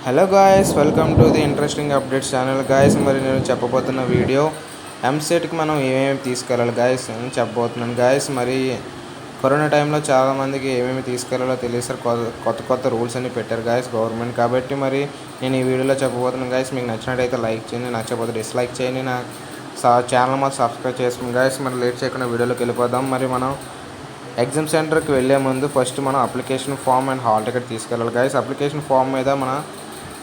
Hello guys, welcome to the interesting updates channel guys. మరి నేను చెప్పబోతున్న video ఎంసెట్కి మనం ఏమేమి తీసుకెళ్ళాలి గాయస్ అని చెప్పబోతున్నాను గాయస్. మరి కరోనా టైంలో చాలామందికి ఏమేమి తీసుకెళ్లాలో తెలియదు సార్. కొత్త కొత్త రూల్స్ అన్ని పెట్టారు గాయస్ గవర్నమెంట్. కాబట్టి మరి నేను ఈ వీడియోలో చెప్పబోతున్నాను గాయస్. మీకు నచ్చినట్టయితే లైక్ చేయండి, నచ్చకపోతే డిస్లైక్ చేయండి. నా ఛానల్ మాత్రం సబ్స్క్రైబ్ చేసుకోండి గాయస్. మరి లేట్ చేయకుండా వీడియోలోకి వెళ్ళిపోదాం. మరి మనం ఎగ్జామ్ సెంటర్కి వెళ్ళే ముందు ఫస్ట్ మనం application form and hall ticket తీసుకెళ్ళాలి గాయస్. అప్లికేషన్ ఫామ్ మీద మన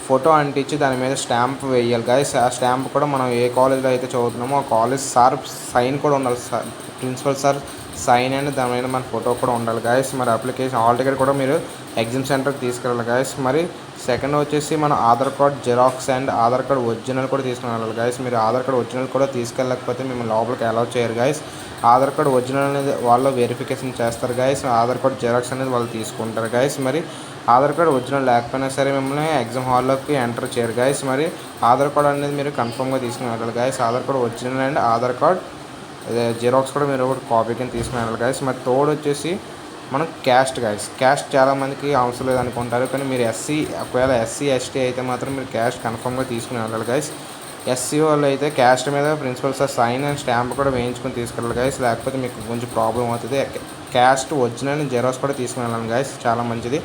ఫోటో అంటించి దాని మీద స్టాంప్ వేయాలి గాయస్. ఆ స్టాంప్ కూడా మనం ఏ కాలేజ్లో అయితే చదువుతున్నామో ఆ కాలేజ్ సార్ సైన్ కూడా ఉండాలి. Sir principal sir sign and దాని మీద మన ఫోటో కూడా ఉండాలి గాయస్. మరి అప్లికేషన్ హాల్ టికెట్ కూడా మీరు ఎగ్జామ్ సెంటర్కి తీసుకెళ్ళాలి గాయస్. మరి సెకండ్ వచ్చేసి మన Aadhaar card xerox and Aadhaar card original కూడా తీసుకుని వెళ్ళాలి గాయస్. మీరు ఆధార్ కార్డ్ ఒరిజినల్ కూడా తీసుకెళ్ళకపోతే మిమ్మల్ని లోపలికి అలౌ చేయరు గాయస్. ఆధార్ కార్డ్ ఒరిజినల్ అనేది వాళ్ళు వెరిఫికేషన్ చేస్తారు గాయస్. ఆధార్ కార్డ్ జిరాక్స్ అనేది వాళ్ళు తీసుకుంటారు గాయస్. మరి ఆధార్ కార్డ్ ఒరిజినల్ లేకపోయినా సరే మిమ్మల్ని ఎగ్జామ్ హాల్లోకి ఎంటర్ చేయరు గాయస్. మరి ఆధార్ కార్డ్ అనేది మీరు కన్ఫర్మ్గా తీసుకుని వెళ్ళాలి guys. Aadhaar card original and Aadhaar card xerox కూడా మీరు ఒక కాపీ కింద తీసుకుని వెళ్ళాలి గాయస్. మరి థర్డ్ వచ్చేసి మనం క్యాస్ట్ గాయస్. క్యాస్ట్ చాలామందికి అవసరం లేదనుకుంటారు, కానీ మీరు ఒకవేళ ఎస్సీ ఎస్టీ అయితే మాత్రం మీరు క్యాస్ట్ కన్ఫర్మ్గా తీసుకుని వెళ్ళాలి గాయస్. ఎస్సీ వాళ్ళు అయితే క్యాస్ట్ మీద principal sir sign and stamp కూడా వేయించుకొని తీసుకెళ్ళాలి గాయస్, లేకపోతే మీకు కొంచెం ప్రాబ్లం అవుతుంది. క్యాస్ట్ ఒరిజినల్ జిరాక్స్ కూడా తీసుకుని వెళ్ళాలి గాయస్, చాలా మంచిది.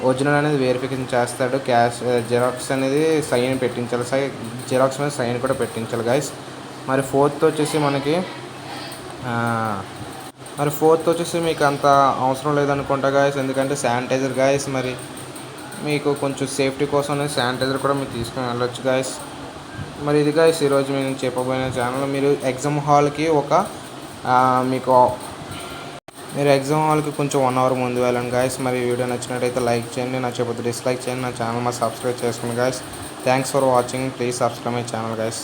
ఒరిజినల్ అనేది వెరిఫికేషన్ చేస్తాడు. జిరాక్స్ అనేది సైన్ పెట్టించాలి, జిరాక్స్ మీద సైన్ కూడా పెట్టించాలి గాయస్. మరి ఫోర్త్ వచ్చేసి మీకు అంత అవసరం లేదనుకుంటా గాయస్, ఎందుకంటే శానిటైజర్ గాయస్. మరి మీకు కొంచెం సేఫ్టీ కోసం శానిటైజర్ కూడా మీరు తీసుకుని వెళ్ళొచ్చు గాయస్. మరి ఇది గాయస్ ఈరోజు నేను చెప్పబోయిన ఛానల్. మీరు ఎగ్జామ్ హాల్కి కొంచెం 1 అవర్ ముందు వెళ్ళండి గాయస్. మరి వీడియో నచ్చినట్టయితే లైక్ చేయండి, నచ్చకపోతే డిస్లైక్ చేయండి. నా ఛానల్ సబ్స్క్రైబ్ చేసుకోండి guys. Thanks for watching. Please subscribe my channel guys.